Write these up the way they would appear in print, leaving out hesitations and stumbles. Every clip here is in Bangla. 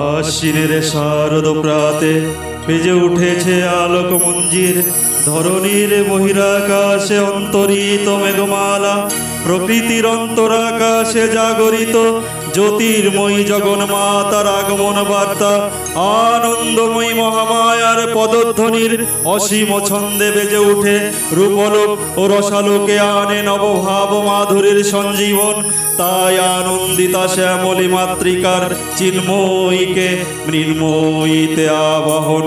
আশ্বিনের শারদ প্রাতে বেজে উঠেছে আলোক মঞ্জির, ধরণীর বহিরাকাশে অন্তরিত মেঘমালা, প্রকৃতির অন্তরাকাশে জাগরিত জ্যোতির্ময়ী জগন্মাতার আগমন বার্তা। আনন্দময়ী মহামায়ার পদধ্বনির অসীম ছন্দে বেজে উঠে রূপলোক ও রসালোকে আনে নবভাব মাধুরীর সঞ্জীবন। তাই আনন্দিতা শ্যামলী মাতৃকার চিন্ময়ীকে মৃন্ময়ীতে আবাহন।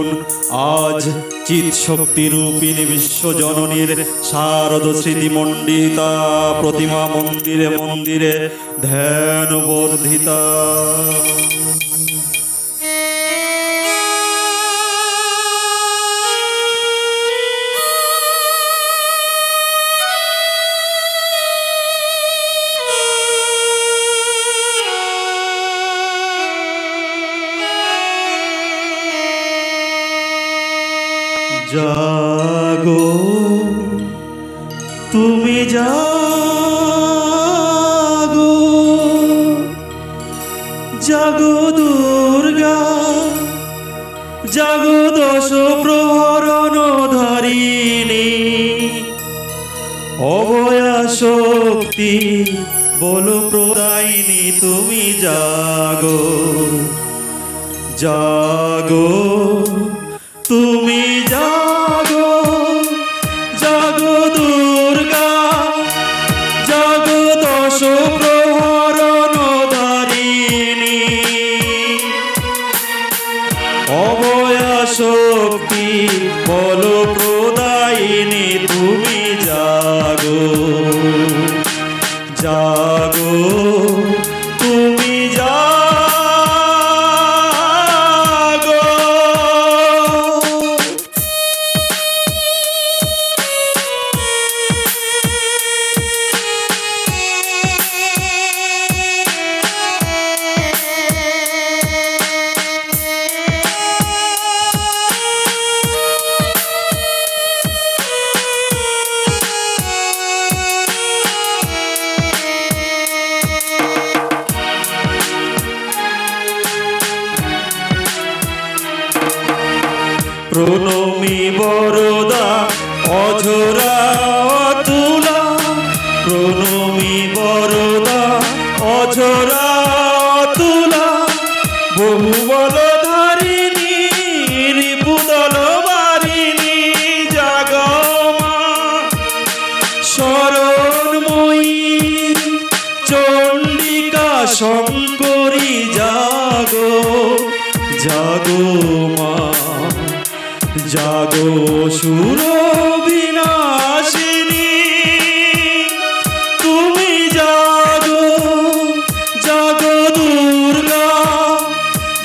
আজ চিৎ শক্তি রূপিণী বিশ্বজননীর শারদ স্মৃতিমণ্ডিতা প্রতিমা মন্দিরে মন্দিরে ধ্যান বর্ধিতা। জাগো তুমি জাগো, জাগো দুর্গা, জাগো দশ প্রহরণ ধারিণী, অভয়া শক্তি বল প্রদায়িনী তুমি জাগো, জাগো তুমি জাগো, জাগো দুর্গা, জাগো দশ প্রহরণ ধারিণী, অভয়া শক্তি বল প্রদায়িনী তুমি জাগো, জাগো তুমি জাগো। প্রণমী বরদা অঝরা তুলা, প্রণমী বরদা অঝরা তুলা, বহুবল ধারিণী রিপুদল বারিণী, জাগো মা শরণময়ী চণ্ডিকা শঙ্করী, জাগো, জাগো মা, জাগো সুর বিনাশিনী তুমি জাগো, জাগো দুর্গা,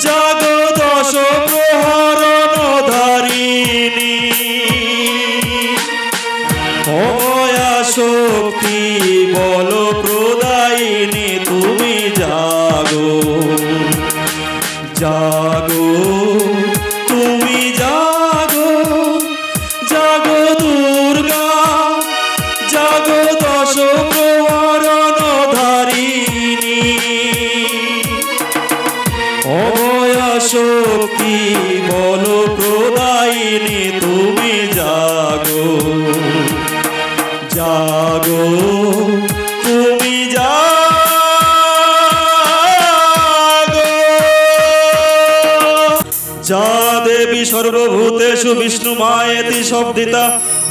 জাগো দশ প্রহরণ ধারিণী, অভয়া শক্তি বল প্রদায়িনী তুমি জাগো, জাগো তুমি জাগো, জাগো দুর্গা, জাগো দশ প্রহরণ ধারিণী, অভয়া শক্তি বল প্রদায়িনী তুমি জাগো, জাগো তুমি জাগো। যা দেবী সর্বভূতেষু বিষ্ণু মায়েতি শব্দিতা,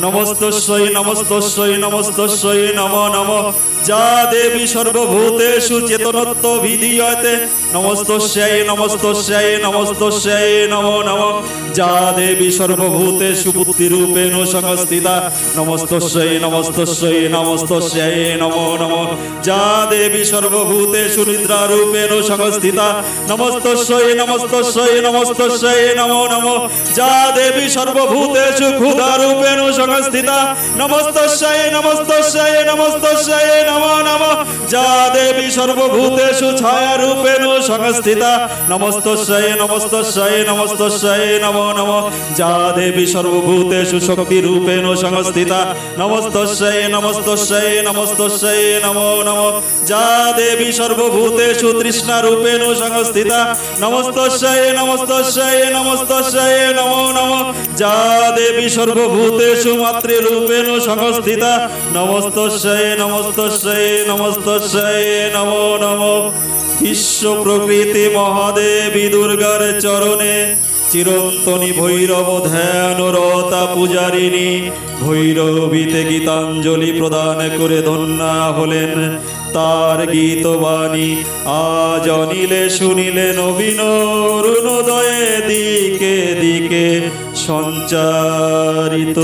নমস্তস্যৈ নমস্তস্যৈ নমস্তস্যৈ নমো নমঃ। যা দেবী সর্বভূতেষু চেতনত্ব বিধীয়তে, নমস্তস্যৈ নমস্তস্যৈ নমস্তস্যৈ নমো নমঃ। যা দেবী সর্বভূতেষু বুদ্ধিরূপেণ সংস্থিতা, নমস্তস্যৈ নমস্তস্যৈ নমস্তস্যৈ নমো নমঃ। যা দেবী সর্বভূতেষু নিদ্রারূপেণ সংস্থিতা, নমস্তস্যৈ নমস্তস্যৈ নমস্তস্যৈ নমো নমঃ। যা দেবী সর্বভূতেষু ক্ষুধারূপেণ সংস্থিতা নমস্তস্যৈ নমস্তস্যৈ নমস্তস্যৈ নমো নমঃ যা দেবী সর্বভূতেষু ছায়া রূপেণ সংস্থিতা নমস্তস্যৈ নমস্তস্যৈ নমস্তস্যৈ নমো নমঃ যা দেবী সর্বভূতেষু শক্তি রূপেণ সংস্থিতা নমস্তস্যৈ নমস্তস্যৈ নমস্তস্যৈ নমো নমঃ যা দেবী সর্বভূতেষু তৃষ্ণা রূপেণ সংস্থিতা নমস্তস্যৈ নমস্তস্যৈ নমস্তস্যৈ নমো নমঃ যা দেবী সর্বভূতেষু মাতৃরূপেণ সংস্থিতা নমস্তস্যৈ নমস্তস্যৈ নমস্তস্যৈ নমো নমঃ বিশ্ব প্রকৃতি মহাদেবী দুর্গার চরণে চিরন্তনী ভৈরব ধ্যানরতা পূজারিণী ভৈরবীতে গীতাঞ্জলি প্রদান করে ধন্যা হলেন। তার গীতবাণী আজ অনিলে শুনিলে নবীন অরুণোদয়ে দিকে দিকে সঞ্চারিত।